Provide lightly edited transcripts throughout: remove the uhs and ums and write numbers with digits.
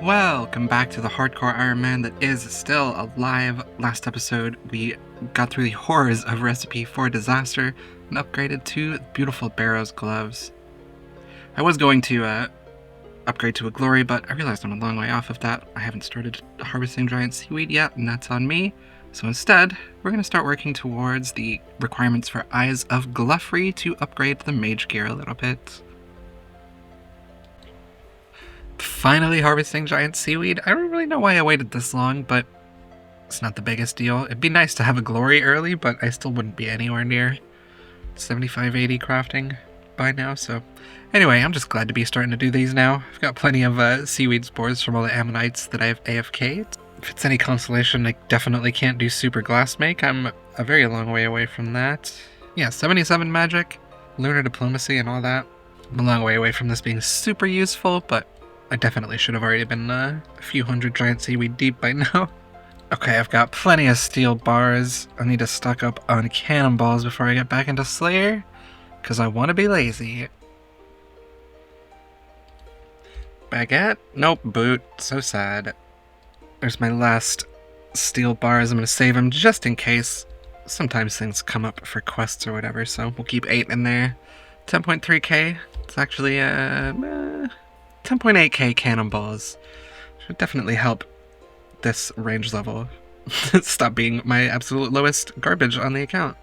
Welcome back to the hardcore Iron Man that is still alive. Last episode, we got through the horrors of Recipe for Disaster and upgraded to beautiful Barrow's gloves. I was going to upgrade to a Glory, but I realized I'm a long way off of that. I haven't started harvesting giant seaweed yet, and that's on me. So instead, we're going to start working towards the requirements for Eyes of Glouphrie to upgrade the mage gear a little bit. Finally harvesting giant seaweed. I don't really know why I waited this long, but it's not the biggest deal. It'd be nice to have a Glory early, but I still wouldn't be anywhere near 75-80 crafting by now, so anyway, I'm just glad to be starting to do these now. I've got plenty of seaweed spores from all the ammonites that I have AFK'd. If it's any consolation, I definitely can't do super glass make. I'm a very long way away from that. Yeah, 77 magic, lunar diplomacy and all that. I'm a long way away from this being super useful, but I definitely should have already been a few hundred giant seaweed deep by now. Okay, I've got plenty of steel bars. I need to stock up on cannonballs before I get back into Slayer, because I want to be lazy. Baguette? Nope, boot. So sad. There's my last steel bars. I'm going to save them just in case. Sometimes things come up for quests or whatever, so we'll keep 8 in there. 10.3k. It's actually 10.8k cannonballs. Should definitely help this range level stop being my absolute lowest garbage on the account.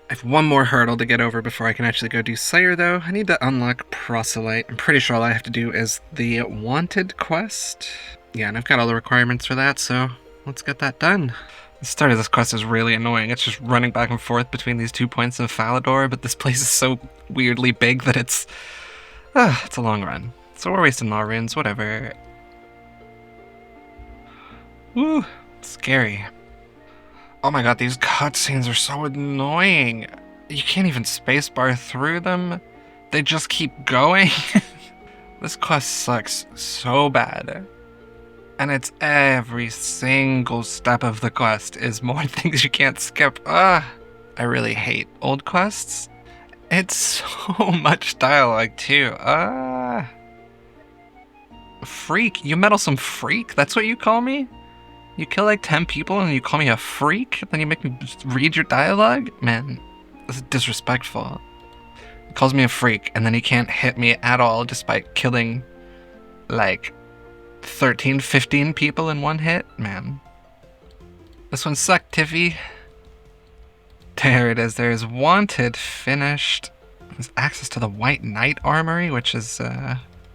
I have one more hurdle to get over before I can actually go do Slayer, though. I need to unlock Proselyte. I'm pretty sure all I have to do is the Wanted quest. Yeah, and I've got all the requirements for that, so let's get that done. The start of this quest is really annoying. It's just running back and forth between these 2 points of Falador, but this place is so weirdly big that it's a long run. So we're wasting more runes, whatever. Woo, scary. Oh my god, these cutscenes are so annoying. You can't even spacebar through them. They just keep going. This quest sucks so bad. And it's every single step of the quest is more things you can't skip. I really hate old quests. It's so much dialogue too. Freak? You meddlesome freak? That's what you call me? You kill like 10 people and you call me a freak? Then you make me just read your dialogue? Man, this is disrespectful. He calls me a freak and then he can't hit me at all despite killing like 13, 15 people in one hit? Man. This one sucked, Tiffy. There it is. There's Wanted finished. There's access to the White Knight Armory, which is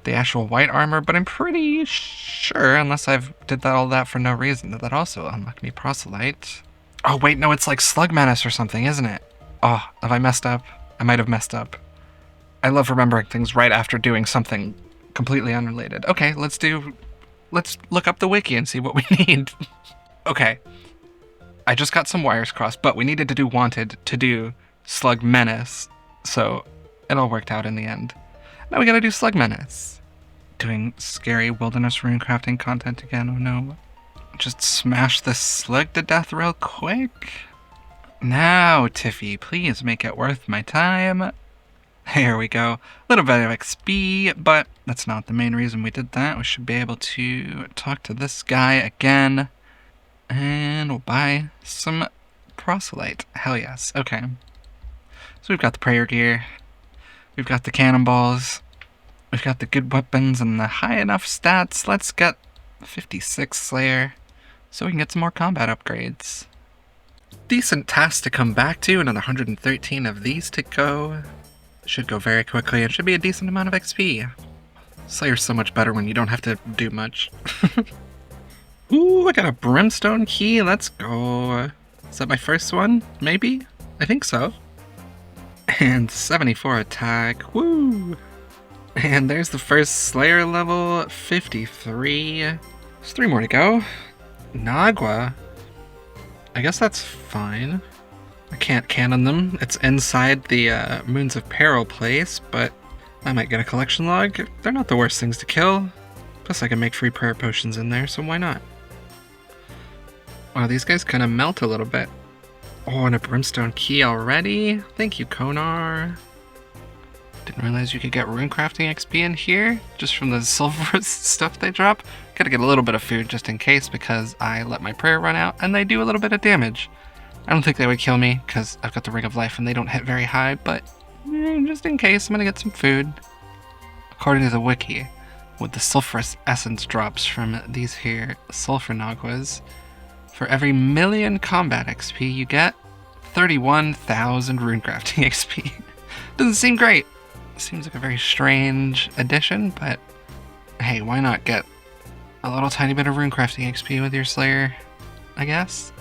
the actual white armor, but I'm pretty sure, unless I've did all that for no reason, that also unlocked me Proselyte. Oh wait, no, it's like Slug menace or something, isn't it? Oh, have I messed up? I might have messed up. I love remembering things right after doing something completely unrelated. Okay, let's look up the wiki and see what we need. Okay, I just got some wires crossed, but we needed to do Wanted to do Slug menace, so it all worked out in the end. Now we gotta do Slug menace. Doing scary wilderness rune crafting content again, oh no. Just smash this slug to death real quick. Now, Tiffy, please make it worth my time. Here we go. A little bit of XP, but that's not the main reason we did that. We should be able to talk to this guy again. And we'll buy some Proselyte. Hell yes. Okay. So we've got the prayer gear. We've got the cannonballs. We've got the good weapons and the high enough stats. Let's get 56 Slayer so we can get some more combat upgrades. Decent task to come back to. Another 113 of these to go. Should go very quickly and should be a decent amount of XP. Slayer's so much better when you don't have to do much. Ooh, I got a brimstone key. Let's go. Is that my first one? Maybe? I think so. And 74 attack. Woo! And there's the first Slayer level, 53. There's 3 more to go. Nagua. I guess that's fine. I can't cannon them. It's inside the Moons of Peril place, but I might get a collection log. They're not the worst things to kill. Plus I can make free prayer potions in there, so why not? Wow, these guys kind of melt a little bit. Oh, and a brimstone key already? Thank you, Konar. Didn't realize you could get runecrafting XP in here, just from the silver stuff they drop. Gotta get a little bit of food just in case because I let my prayer run out and they do a little bit of damage. I don't think they would kill me because I've got the Ring of Life and they don't hit very high, but just in case, I'm gonna get some food. According to the wiki, with the sulfurous essence drops from these here sulfur naguas, for every million combat XP you get 31,000 runecrafting XP. Doesn't seem great. Seems like a very strange addition, but hey, why not get a little tiny bit of runecrafting XP with your Slayer, I guess?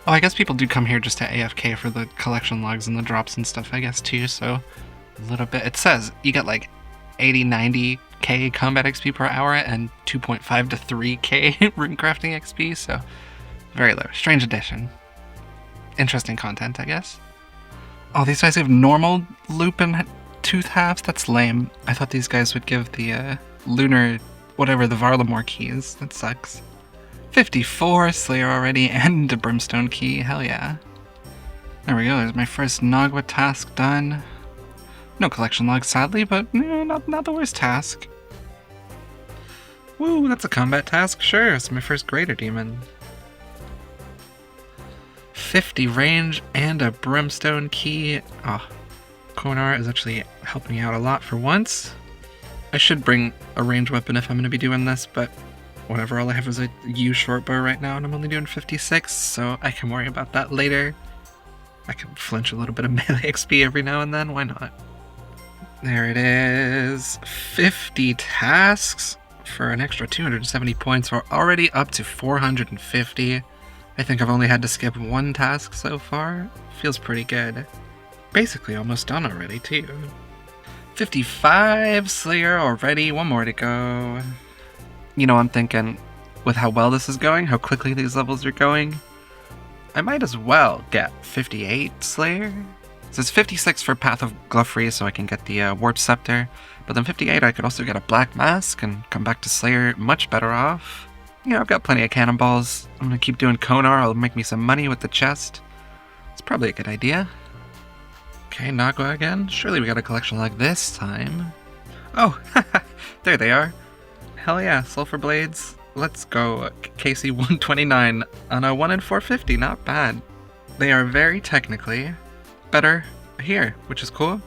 Oh, I guess people do come here just to AFK for the collection logs and the drops and stuff, I guess, too, so a little bit. It says you get like 80, 90k combat XP per hour and 2.5 to 3k runecrafting XP, so very low. Strange addition. Interesting content, I guess. Oh, these guys have normal loop and tooth halves? That's lame. I thought these guys would give the lunar, whatever, the Varlamore keys. That sucks. 54 Slayer already and a Brimstone key. Hell yeah. There we go. There's my first Nagua task done. No collection log, sadly, but not the worst task. Woo, that's a combat task. Sure, it's my first Greater Demon. 50 range and a Brimstone key. Oh, Konar is actually helping me out a lot for once. I should bring a ranged weapon if I'm going to be doing this, but whatever, all I have is a U short bow right now, and I'm only doing 56, so I can worry about that later. I can flinch a little bit of melee XP every now and then, why not? There it is. 50 tasks for an extra 270 points. We're already up to 450. I think I've only had to skip one task so far. Feels pretty good. Basically almost done already, too. 55 Slayer already, one more to go. You know, I'm thinking, with how well this is going, how quickly these levels are going, I might as well get 58 Slayer. So it's 56 for Path of Glouphrie, so I can get the Warp Scepter, but then 58 I could also get a Black Mask and come back to Slayer much better off. You know, I've got plenty of cannonballs. I'm gonna keep doing Konar, it'll make me some money with the chest. It's probably a good idea. Okay, Nagua again. Surely we got a collection like this time. Oh, there they are. Hell yeah, Sulfur Blades. Let's go. KC 129 on a 1 in 450, not bad. They are very technically better here, which is cool.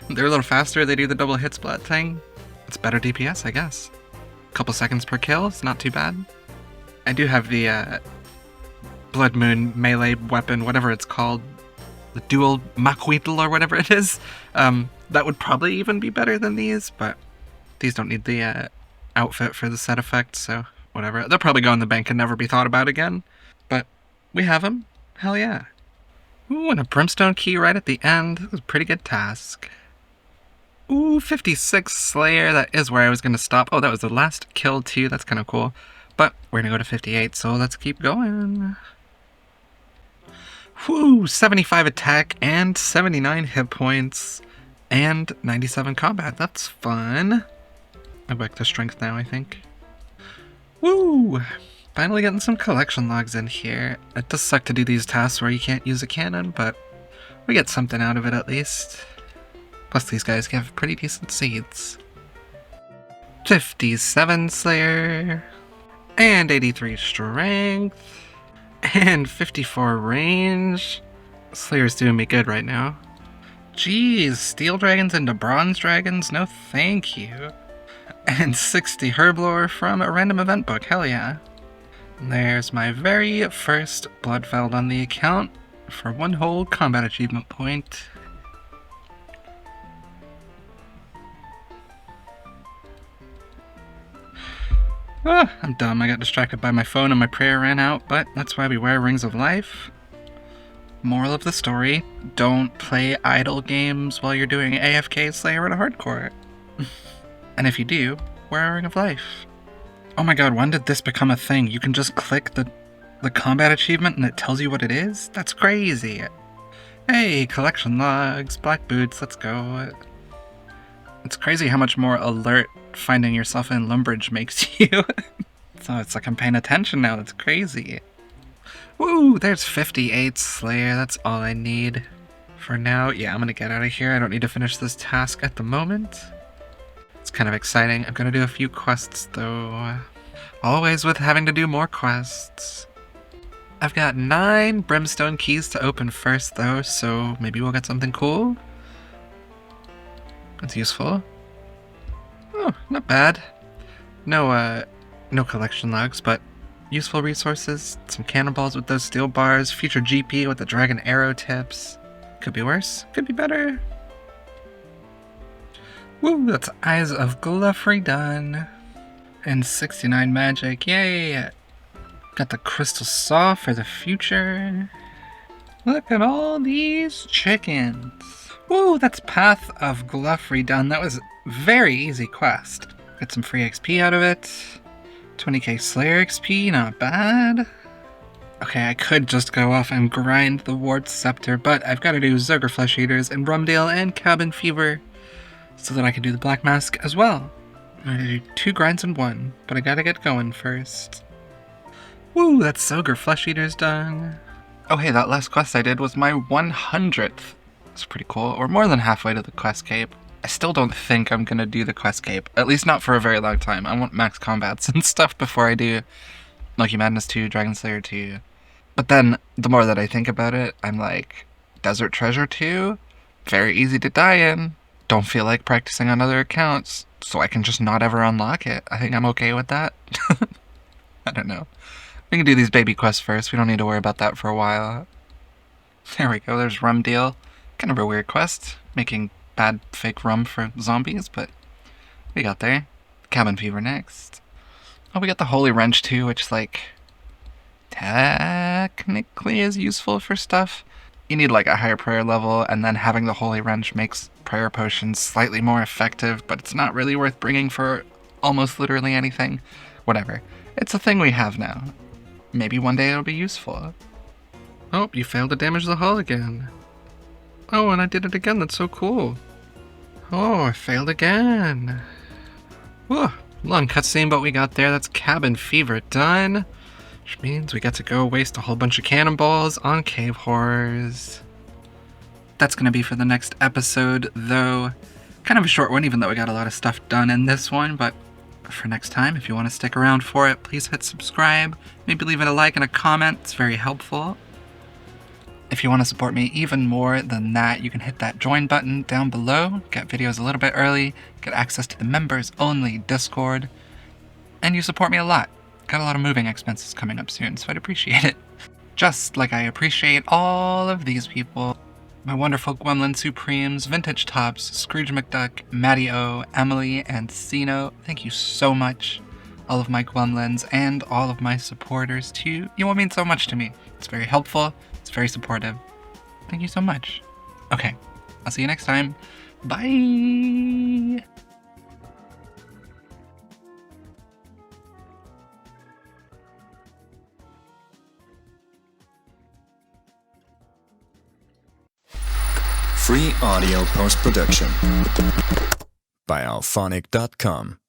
They're a little faster, they do the double hit splat thing. It's better DPS, I guess. A couple seconds per kill, it's not too bad. I do have the Blood Moon melee weapon, whatever it's called. The dual Maquitl or whatever it is. That would probably even be better than these, but these don't need the outfit for the set effect, so whatever. They'll probably go in the bank and never be thought about again. But we have them. Hell yeah. Ooh, and a Brimstone key right at the end. That was a pretty good task. Ooh, 56 Slayer. That is where I was going to stop. Oh, that was the last kill too. That's kind of cool. But we're going to go to 58, so let's keep going. Whoo, 75 attack and 79 hit points and 97 combat. That's fun. I'm back to strength now, I think. Woo! Finally getting some collection logs in here. It does suck to do these tasks where you can't use a cannon, but we get something out of it at least. Plus these guys give pretty decent seeds. 57 Slayer, and 83 strength, and 54 range. Slayer's doing me good right now. Jeez, steel dragons into bronze dragons? No thank you. And 60 herblore from a random event book, hell yeah. There's my very first Bloodfeld on the account for one whole combat achievement point. Oh, I'm dumb, I got distracted by my phone and my prayer ran out, but that's why we wear Rings of Life. Moral of the story, don't play idle games while you're doing AFK Slayer in a hardcore. And if you do, wear a Ring of Life. Oh my god, when did this become a thing? You can just click the combat achievement and it tells you what it is? That's crazy. Hey, collection logs, black boots, let's go. It's crazy how much more alert finding yourself in Lumbridge makes you. So it's like I'm paying attention now, that's crazy. Woo, there's 58 Slayer, that's all I need. For now, yeah, I'm gonna get out of here. I don't need to finish this task at the moment. It's kind of exciting. I'm gonna do a few quests though. Always with having to do more quests. I've got 9 brimstone keys to open first, though, so maybe we'll get something cool. That's useful. Oh, not bad. No collection logs, but useful resources. Some cannonballs with those steel bars. Future GP with the dragon arrow tips. Could be worse. Could be better. Woo, that's Eyes of Glouphrie done. And 69 magic. Yay! Got the crystal saw for the future. Look at all these chickens. Woo, that's Path of Glouphrie done. That was a very easy quest. Got some free XP out of it. 20k Slayer XP, not bad. Okay, I could just go off and grind the Ward Scepter, but I've got to do Zerger Flesh Eaters and Rumdale and Cabin Fever so that I can do the Black Mask as well. I'm gonna do 2 grinds in 1, but I gotta get going first. Woo, that's Zerger Flesh Eaters done. Oh hey, that last quest I did was my 100th. It's pretty cool. We're more than halfway to the quest cape. I still don't think I'm gonna do the quest cape, at least not for a very long time. I want max combats and stuff before I do Loki Madness 2, Dragon Slayer 2. But then, the more that I think about it, I'm like, Desert Treasure 2? Very easy to die in. Don't feel like practicing on other accounts, so I can just not ever unlock it. I think I'm okay with that. I don't know. We can do these baby quests first. We don't need to worry about that for a while. There we go. There's Rum Deal. Kind of a weird quest. Making bad fake rum for zombies, but we got there. Cabin Fever next. Oh, we got the Holy Wrench too, which, like, technically is useful for stuff. You need, like, a higher prayer level, and then having the Holy Wrench makes prayer potions slightly more effective, but it's not really worth bringing for almost literally anything. Whatever. It's a thing we have now. Maybe one day it'll be useful. Oh, you failed to damage the hull again. Oh, and I did it again. That's so cool. Oh, I failed again. Whoa, long cutscene, but we got there. That's Cabin Fever done. Which means we got to go waste a whole bunch of cannonballs on cave horrors. That's going to be for the next episode, though. Kind of a short one, even though we got a lot of stuff done in this one, but for next time, if you want to stick around for it, please hit subscribe. Maybe leave it a like and a comment. It's very helpful. If you want to support me even more than that, you can hit that join button down below, get videos a little bit early, get access to the members-only Discord, and you support me a lot. Got a lot of moving expenses coming up soon, so I'd appreciate it. Just like I appreciate all of these people. My wonderful Gwemlin Supremes, Vintage Tops, Scrooge McDuck, Maddie O, Emily, and Sino. Thank you so much. All of my Gwemlins and all of my supporters too. You all mean so much to me. It's very helpful. It's very supportive. Thank you so much. Okay, I'll see you next time. Bye! Free audio post-production by alphonic.com.